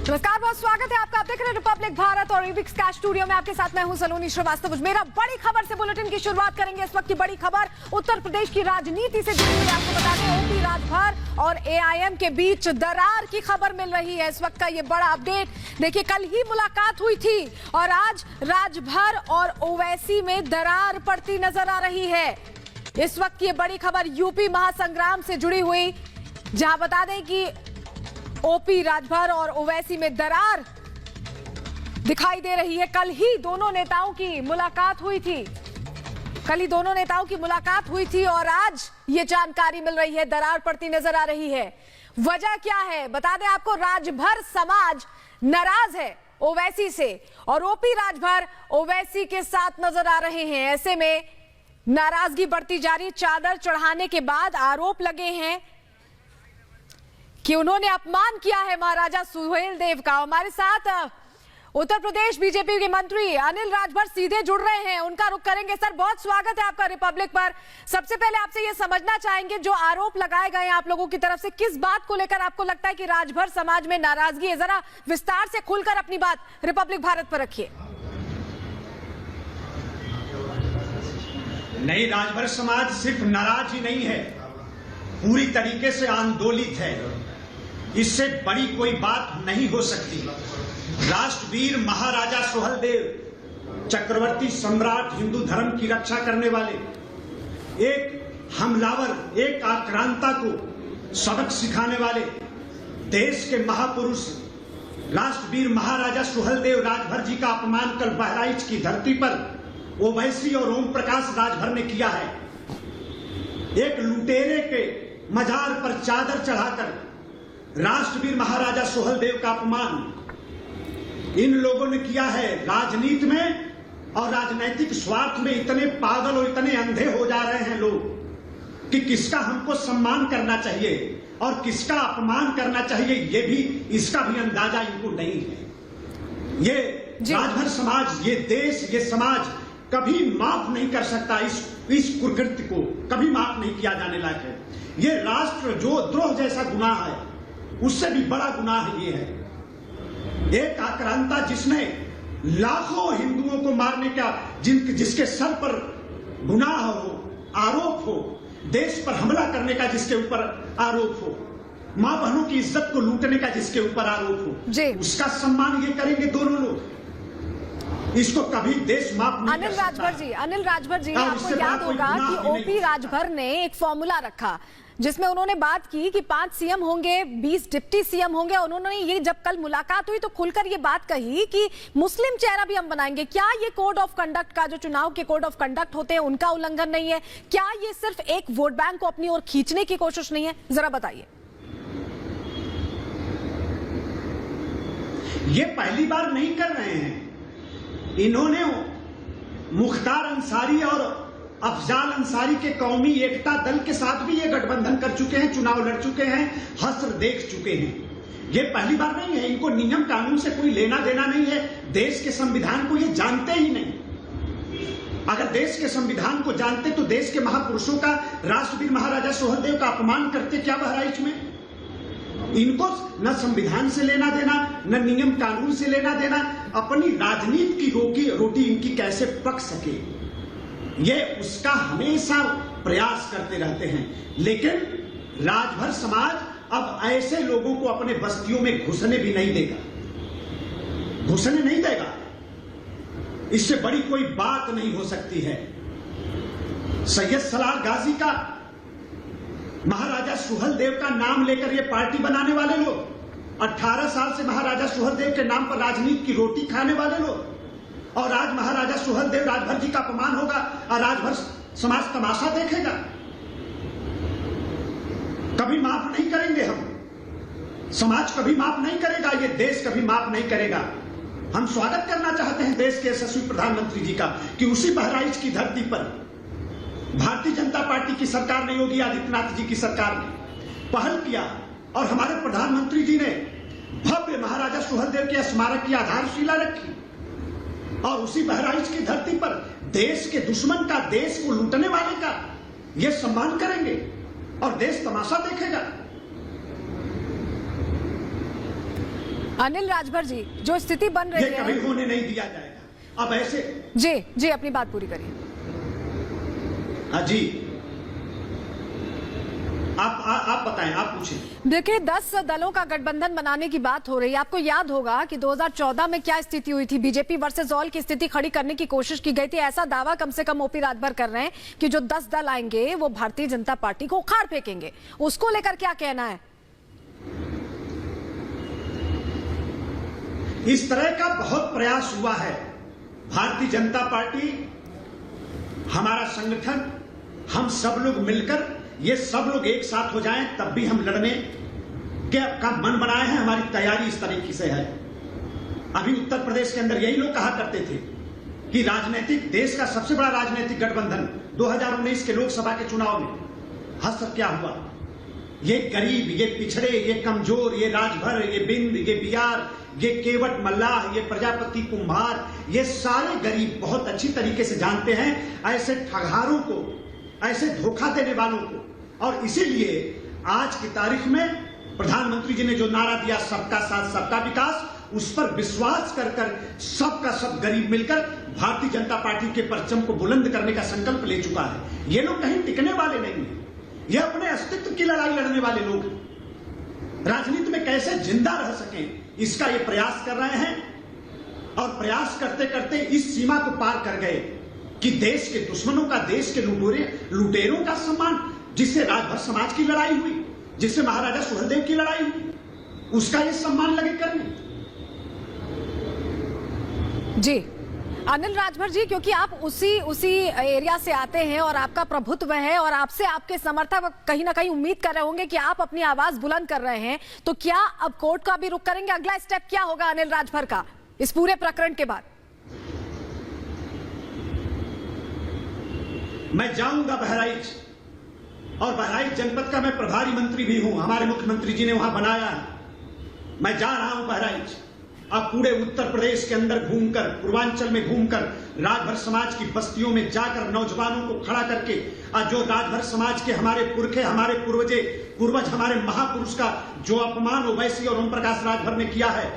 नमस्कार, बहुत स्वागत है आपका। आप देख रहे हैं रिपब्लिक भारत और ईवीक्स का स्टूडियो में आपके साथ मैं हूं सलोनी श्रीवास्तव। मेरा बड़ी खबर से बुलेटिन की शुरुआत करेंगे। इस वक्त की बड़ी खबर उत्तर प्रदेश की राजनीति से जुड़ी हुई। आपको बता दें, ओपी राजभर और एआईएम के बीच दरार की खबर मिल रही है। इस वक्त का ये बड़ा अपडेट देखिए, कल ही मुलाकात हुई थी और आज राजभर और ओवैसी में दरार पड़ती नजर आ रही है। इस वक्त की ये बड़ी खबर यूपी महासंग्राम से जुड़ी हुई, जहां बता दें कि ओपी राजभर और ओवैसी में दरार दिखाई दे रही है। कल ही दोनों नेताओं की मुलाकात हुई थी और आज ये जानकारी मिल रही है, दरार पड़ती नजर आ रही है। वजह क्या है बता दें आपको, राजभर समाज नाराज है ओवैसी से और ओपी राजभर ओवैसी के साथ नजर आ रहे हैं। ऐसे में नाराजगी बढ़ती जा रही। चादर चढ़ाने के बाद आरोप लगे हैं कि उन्होंने अपमान किया है महाराजा सुहेलदेव का। हमारे साथ उत्तर प्रदेश बीजेपी के मंत्री अनिल राजभर सीधे जुड़ रहे हैं, उनका रुख करेंगे। सर, बहुत स्वागत है आपका रिपब्लिक पर। सबसे पहले आपसे ये समझना चाहेंगे, जो आरोप लगाए गए हैं आप लोगों की तरफ से, किस बात को लेकर आपको लगता है कि राजभर समाज में नाराजगी है? जरा विस्तार से खुलकर अपनी बात रिपब्लिक भारत पर रखिए। नहीं, राजभर समाज सिर्फ नाराज ही नहीं है, पूरी तरीके से आंदोलित है। इससे बड़ी कोई बात नहीं हो सकती। राष्ट्रवीर महाराजा सुहेलदेव, चक्रवर्ती सम्राट, हिंदू धर्म की रक्षा करने वाले, एक हमलावर, एक आक्रांता को सबक सिखाने वाले देश के महापुरुष राष्ट्रवीर महाराजा सुहेलदेव राजभर जी का अपमान कल बहराइच की धरती पर ओवैसी और ओम प्रकाश राजभर ने किया है। एक लुटेरे के मजार पर चादर चढ़ाकर राष्ट्रवीर महाराजा सुहेलदेव का अपमान इन लोगों ने किया है। राजनीति में और राजनीतिक स्वार्थ में इतने पागल और इतने अंधे हो जा रहे हैं लोग कि किसका हमको सम्मान करना चाहिए और किसका अपमान करना चाहिए, ये भी, इसका भी अंदाजा इनको नहीं है। ये राजभर समाज, ये देश, ये समाज कभी माफ नहीं कर सकता। इस कुकृत्य को कभी माफ नहीं किया जाने लायक है। ये राष्ट्र जो द्रोह जैसा गुनाह है, उससे भी बड़ा गुनाह ये है। एक आक्रांता जिसने लाखों हिंदुओं को मारने का, जिसके सर पर गुनाह हो, आरोप हो, देश पर हमला करने का जिसके ऊपर आरोप हो, मां बहनों की इज्जत को लूटने का जिसके ऊपर आरोप हो, उसका सम्मान ये करेंगे दोनों लोग। इसको कभी देश माफ नहीं कर सकता। अनिल राजभर जी, आपको याद होगा कि ओपी राजभर ने एक फॉर्मूला रखा जिसमें उन्होंने बात की कि 5 सीएम होंगे, 20 डिप्टी सीएम होंगे। उन्होंने ये, जब कल मुलाकात हुई तो खुलकर ये बात कही कि मुस्लिम चेहरा भी हम बनाएंगे। क्या ये कोड ऑफ कंडक्ट का, जो चुनाव के कोड ऑफ कंडक्ट होते हैं, उनका उल्लंघन नहीं है? क्या ये सिर्फ एक वोट बैंक को अपनी ओर खींचने की कोशिश नहीं है? जरा बताइए। ये पहली बार नहीं कर रहे हैं। इन्होंने मुख्तार अंसारी और अफजाल अंसारी के कौमी एकता दल के साथ भी ये गठबंधन कर चुके हैं, चुनाव लड़ चुके हैं, हश्र देख चुके हैं। ये पहली बार नहीं है। इनको नियम कानून से कोई लेना देना नहीं है। देश के संविधान को ये जानते ही नहीं। अगर देश के संविधान को जानते तो देश के महापुरुषों का, राष्ट्रवीर महाराजा सुहेलदेव का अपमान करते क्या बहराइच में? इनको न संविधान से लेना देना, न नियम कानून से लेना देना। अपनी राजनीति की रोटी इनकी कैसे पक सके, ये उसका हमेशा प्रयास करते रहते हैं। लेकिन राजभर समाज अब ऐसे लोगों को अपने बस्तियों में घुसने भी नहीं देगा, घुसने नहीं देगा। इससे बड़ी कोई बात नहीं हो सकती है। सैयद सलार गाजी का, महाराजा सुहेलदेव का नाम लेकर ये पार्टी बनाने वाले लोग, 18 साल से महाराजा सुहेलदेव के नाम पर राजनीति की रोटी खाने वाले लोग, और आज महाराजा सुहेलदेव राजभर जी का अपमान होगा और राजभर समाज तमाशा देखेगा। कभी माफ नहीं करेंगे हम। समाज कभी माफ नहीं करेगा, ये देश कभी माफ नहीं करेगा। हम स्वागत करना चाहते हैं देश के यशस्वी प्रधानमंत्री जी का कि उसी बहराइच की धरती पर भारतीय जनता पार्टी की सरकार ने, योगी आदित्यनाथ जी की सरकार ने पहल किया और हमारे प्रधानमंत्री जी ने भव्य महाराजा सुहेलदेव के स्मारक की आधारशिला रखी और उसी बहराइच की धरती पर देश के दुश्मन का, देश को लूटने वाले का ये सम्मान करेंगे और देश तमाशा देखेगा। अनिल राजभर जी, जो स्थिति बन रही ये है, कभी होने नहीं दिया जाएगा। अब ऐसे जी अपनी बात पूरी करिए। हाँ जी, आप बताएं, आप पूछें। देखिए, 10 दलों का गठबंधन बनाने की बात हो रही है। आपको याद होगा कि 2014 में क्या स्थिति हुई थी, बीजेपी वर्सेस ऑल की स्थिति खड़ी करने की कोशिश की गई थी। ऐसा दावा कम से कम ओपी राजभर कर रहे हैं कि जो 10 दल आएंगे वो भारतीय जनता पार्टी को उखाड़ फेंकेंगे। उसको लेकर क्या कहना है? इस तरह का बहुत प्रयास हुआ है। भारतीय जनता पार्टी, हमारा संगठन, हम सब लोग मिलकर, ये सब लोग एक साथ हो जाएं तब भी हम लड़ने का मन बनाए हैं। हमारी तैयारी इस तरीके से है। अभी उत्तर प्रदेश के अंदर यही लोग कहा करते थे कि राजनीतिक, देश का सबसे बड़ा राजनीतिक गठबंधन 2019 के लोकसभा के चुनाव में, हसर क्या हुआ? ये गरीब, ये पिछड़े, ये कमजोर, ये राजभर, ये बिंद, ये बियार, ये केवट मल्लाह, ये प्रजापति कुंभार, ये सारे गरीब बहुत अच्छी तरीके से जानते हैं ऐसे ठगहारों को, ऐसे धोखा देने वालों को। और इसीलिए आज की तारीख में प्रधानमंत्री जी ने जो नारा दिया, सबका साथ सबका विकास, उस पर विश्वास कर सबका सब गरीब मिलकर भारतीय जनता पार्टी के परचम को बुलंद करने का संकल्प ले चुका है। ये लोग कहीं टिकने वाले नहीं है। ये अपने अस्तित्व की लड़ाई लड़ने वाले लोग राजनीति में कैसे जिंदा रह सकें, इसका ये प्रयास कर रहे हैं। और प्रयास करते करते इस सीमा को पार कर गए कि देश के दुश्मनों का, देश के लुटेरों का सम्मान, जिससे राजभर समाज की लड़ाई हुई, जिससे महाराजा सुहेलदेव की लड़ाई हुई, उसका ये सम्मान लगे करने। जी अनिल राजभर जी, क्योंकि आप उसी एरिया से आते हैं और आपका प्रभुत्व है और आपसे आपके समर्थक कहीं ना कहीं उम्मीद कर रहे होंगे कि आप अपनी आवाज बुलंद कर रहे हैं, तो क्या अब कोर्ट का भी रुख करेंगे? अगला स्टेप क्या होगा अनिल राजभर का इस पूरे प्रकरण के बाद? मैं जाऊंगा बहराइच, और बहराइच जनपद का मैं प्रभारी मंत्री भी हूं। हमारे मुख्यमंत्री जी ने वहां बनाया है। मैं जा रहा हूं बहराइच। अब पूरे उत्तर प्रदेश के अंदर घूमकर, पूर्वांचल में घूमकर, राजभर समाज की बस्तियों में जाकर नौजवानों को खड़ा करके, जो राजभर समाज के हमारे पुरखे, हमारे पूर्वज, हमारे महापुरुष का जो अपमान ओवैसी और ओम प्रकाश राजभर ने किया है,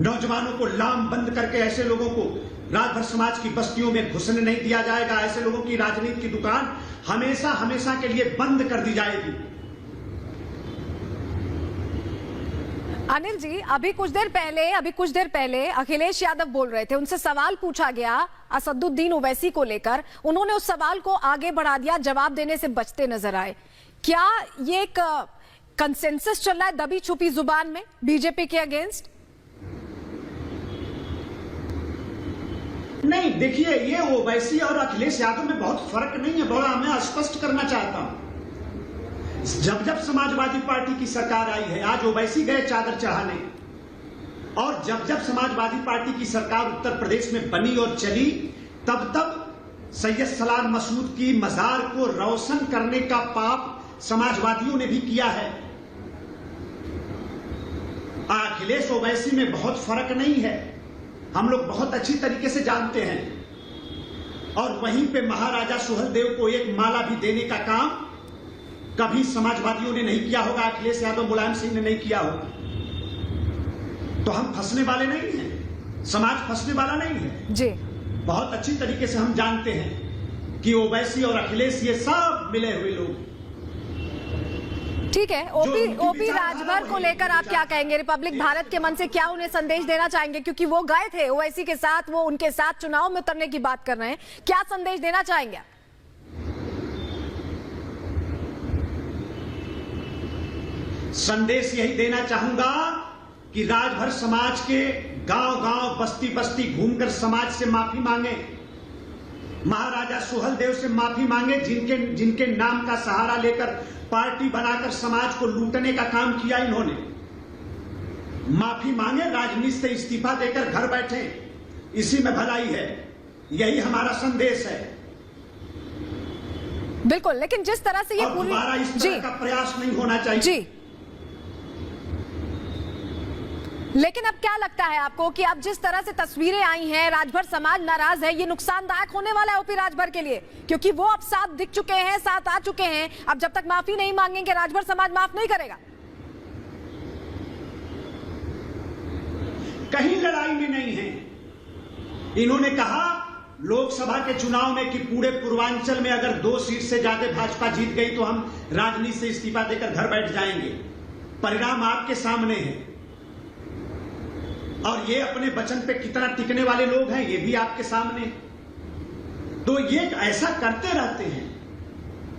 नौजवानों को लाम बंद करके ऐसे लोगों को राजभर समाज की बस्तियों में घुसने नहीं दिया जाएगा। ऐसे लोगों की राजनीति की दुकान हमेशा हमेशा के लिए बंद कर दी जाएगी। अनिल जी, अभी कुछ देर पहले अखिलेश यादव बोल रहे थे, उनसे सवाल पूछा गया असदुद्दीन ओवैसी को लेकर, उन्होंने उस सवाल को आगे बढ़ा दिया, जवाब देने से बचते नजर आए। क्या ये एक कंसेंसस चल रहा है दबी छुपी जुबान में बीजेपी के अगेंस्ट? नहीं, देखिए, ये ओवैसी और अखिलेश यादव में बहुत फर्क नहीं है। बड़ा मैं स्पष्ट करना चाहता हूं, जब समाजवादी पार्टी की सरकार आई है, आज ओवैसी गए चादर चढ़ाने, और जब समाजवादी पार्टी की सरकार उत्तर प्रदेश में बनी और चली, तब सैयद सलाम मसूद की मजार को रोशन करने का पाप समाजवादियों ने भी किया है। अखिलेश ओवैसी में बहुत फर्क नहीं है, हम लोग बहुत अच्छी तरीके से जानते हैं। और वहीं पे महाराजा सुहेलदेव को एक माला भी देने का काम कभी समाजवादियों ने नहीं किया होगा, अखिलेश यादव, मुलायम सिंह ने नहीं किया होगा। तो हम फंसने वाले नहीं हैं, समाज फंसने वाला नहीं है जी। बहुत अच्छी तरीके से हम जानते हैं कि ओवैसी और अखिलेश ये सब मिले हुए लोग। ठीक है, ओपी राजभर को लेकर आप क्या कहेंगे? रिपब्लिक भारत के मन से क्या उन्हें संदेश देना चाहेंगे? क्योंकि वो गए थे ओवैसी के साथ, वो उनके साथ चुनाव में उतरने की बात कर रहे हैं, क्या संदेश देना चाहेंगे? संदेश यही देना चाहूंगा कि राजभर समाज के गांव-गांव, बस्ती-बस्ती घूमकर समाज से माफी मांगे, महाराजा सुहेलदेव से माफी मांगे, जिनके नाम का सहारा लेकर पार्टी बनाकर समाज को लूटने का काम किया इन्होंने। माफी मांगे, राजनीति से इस्तीफा देकर घर बैठे, इसी में भलाई है। यही हमारा संदेश है। बिल्कुल, लेकिन जिस तरह से ये पूरी इस तरह का प्रयास नहीं होना चाहिए जी। लेकिन अब क्या लगता है आपको कि अब जिस तरह से तस्वीरें आई हैं, राजभर समाज नाराज है, ये नुकसानदायक होने वाला है ओपी राजभर के लिए? क्योंकि वो अब साथ दिख चुके हैं, साथ आ चुके हैं, अब जब तक माफी नहीं मांगेंगे राजभर समाज माफ नहीं करेगा। इन्होंने कहा लोकसभा के चुनाव में कि पूरे पूर्वांचल में अगर 2 सीट से ज्यादा भाजपा जीत गई तो हम राजनीति से इस्तीफा देकर घर बैठ जाएंगे। परिणाम आपके सामने है और ये अपने वचन पे कितना टिकने वाले लोग हैं ये भी आपके सामने। तो ये ऐसा करते रहते हैं।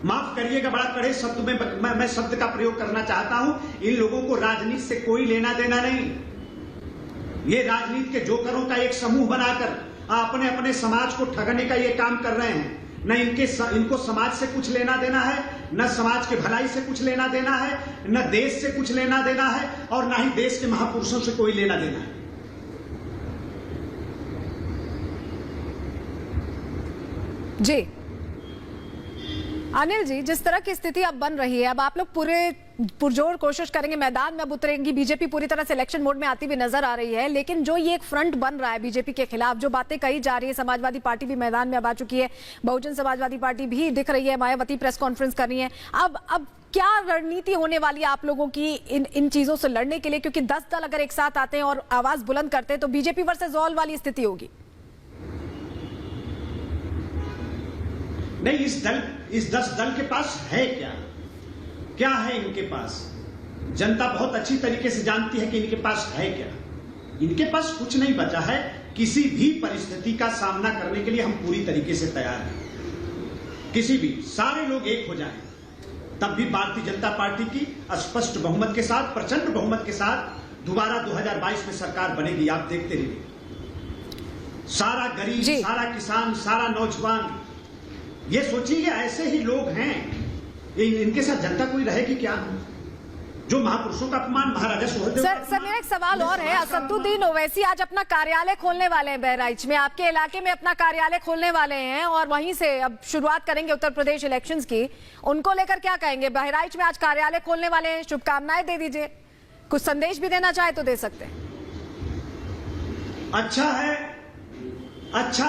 माफ करिएगा, बड़ा कड़े शब्द में मैं शब्द का प्रयोग करना चाहता हूं। इन लोगों को राजनीति से कोई लेना देना नहीं। ये राजनीति के जोकरों का एक समूह बनाकर अपने अपने समाज को ठगने का ये काम कर रहे हैं। न इनको समाज से कुछ लेना देना है, न समाज के भलाई से कुछ लेना देना है, न देश से कुछ लेना देना है और न ही देश के महापुरुषों से कोई लेना देना है। जी अनिल जी, जिस तरह की स्थिति अब बन रही है, अब आप लोग पूरे पुरजोर कोशिश करेंगे, मैदान में अब उतरेंगी। बीजेपी पूरी तरह से इलेक्शन मोड में आती भी नजर आ रही है, लेकिन जो ये एक फ्रंट बन रहा है बीजेपी के खिलाफ, जो बातें कही जा रही है, समाजवादी पार्टी भी मैदान में अब आ चुकी है, बहुजन समाजवादी पार्टी भी दिख रही है, मायावती प्रेस कॉन्फ्रेंस कर रही है। अब क्या रणनीति होने वाली है आप लोगों की इन चीजों से लड़ने के लिए? क्योंकि 10 दल अगर एक साथ आते हैं और आवाज बुलंद करते हैं तो बीजेपी वर्सेस ऑल वाली स्थिति होगी। नहीं, इस 10 दल के पास है क्या है इनके पास? जनता बहुत अच्छी तरीके से जानती है कि इनके पास है क्या। इनके पास कुछ नहीं बचा है। किसी भी परिस्थिति का सामना करने के लिए हम पूरी तरीके से तैयार हैं। किसी भी, सारे लोग एक हो जाएं, तब भी भारतीय जनता पार्टी की स्पष्ट बहुमत के साथ, प्रचंड बहुमत के साथ दोबारा 2022 में सरकार बनेगी। आप देखते रहिए। सारा गरीब, सारा किसान, सारा नौजवान, ये सोचिए ऐसे ही लोग हैं, इनके साथ जनता कोई रहेगी क्या? जो महापुरुषों का अपमान महाराजा सुहेलदेव। सर मेरा एक सवाल और है। असदुद्दीन ओवैसी आज अपना कार्यालय खोलने वाले हैं बहराइच में, आपके इलाके में अपना कार्यालय खोलने वाले हैं और वहीं से अब शुरुआत करेंगे उत्तर प्रदेश इलेक्शंस की। उनको लेकर क्या कहेंगे? बहराइच में आज कार्यालय खोलने वाले हैं, शुभकामनाएं दे दीजिए, कुछ संदेश भी देना चाहे तो दे सकते हैं। अच्छा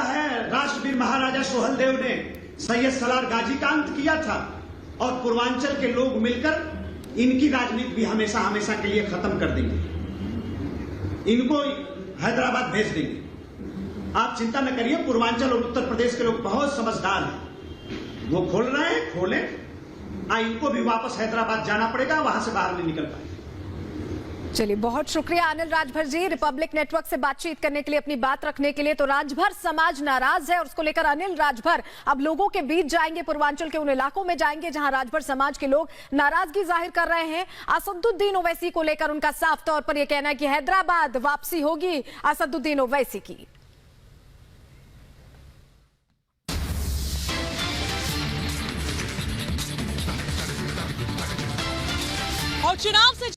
है राष्ट्रवीर महाराजा सुहेलदेव ने सैयद सलार गाजी का अंत किया था और पूर्वांचल के लोग मिलकर इनकी राजनीति भी हमेशा हमेशा के लिए खत्म कर देंगे। इनको हैदराबाद भेज देंगे। आप चिंता न करिए, पूर्वांचल और उत्तर प्रदेश के लोग बहुत समझदार हैं। वो खोल रहे हैं, खोले। इनको भी वापस हैदराबाद जाना पड़ेगा, वहां से बाहर नहीं निकल पाए। चलिए, बहुत शुक्रिया अनिल राजभर जी, रिपब्लिक नेटवर्क से बातचीत करने के लिए, अपनी बात रखने के लिए। तो राजभर समाज नाराज है और उसको लेकर अनिल राजभर अब लोगों के बीच जाएंगे, पूर्वांचल के उन इलाकों में जाएंगे जहां राजभर समाज के लोग नाराजगी जाहिर कर रहे हैं। असदुद्दीन ओवैसी को लेकर उनका साफ तौर पर यह कहना है कि हैदराबाद वापसी होगी असदुद्दीन ओवैसी की। और चुनाव से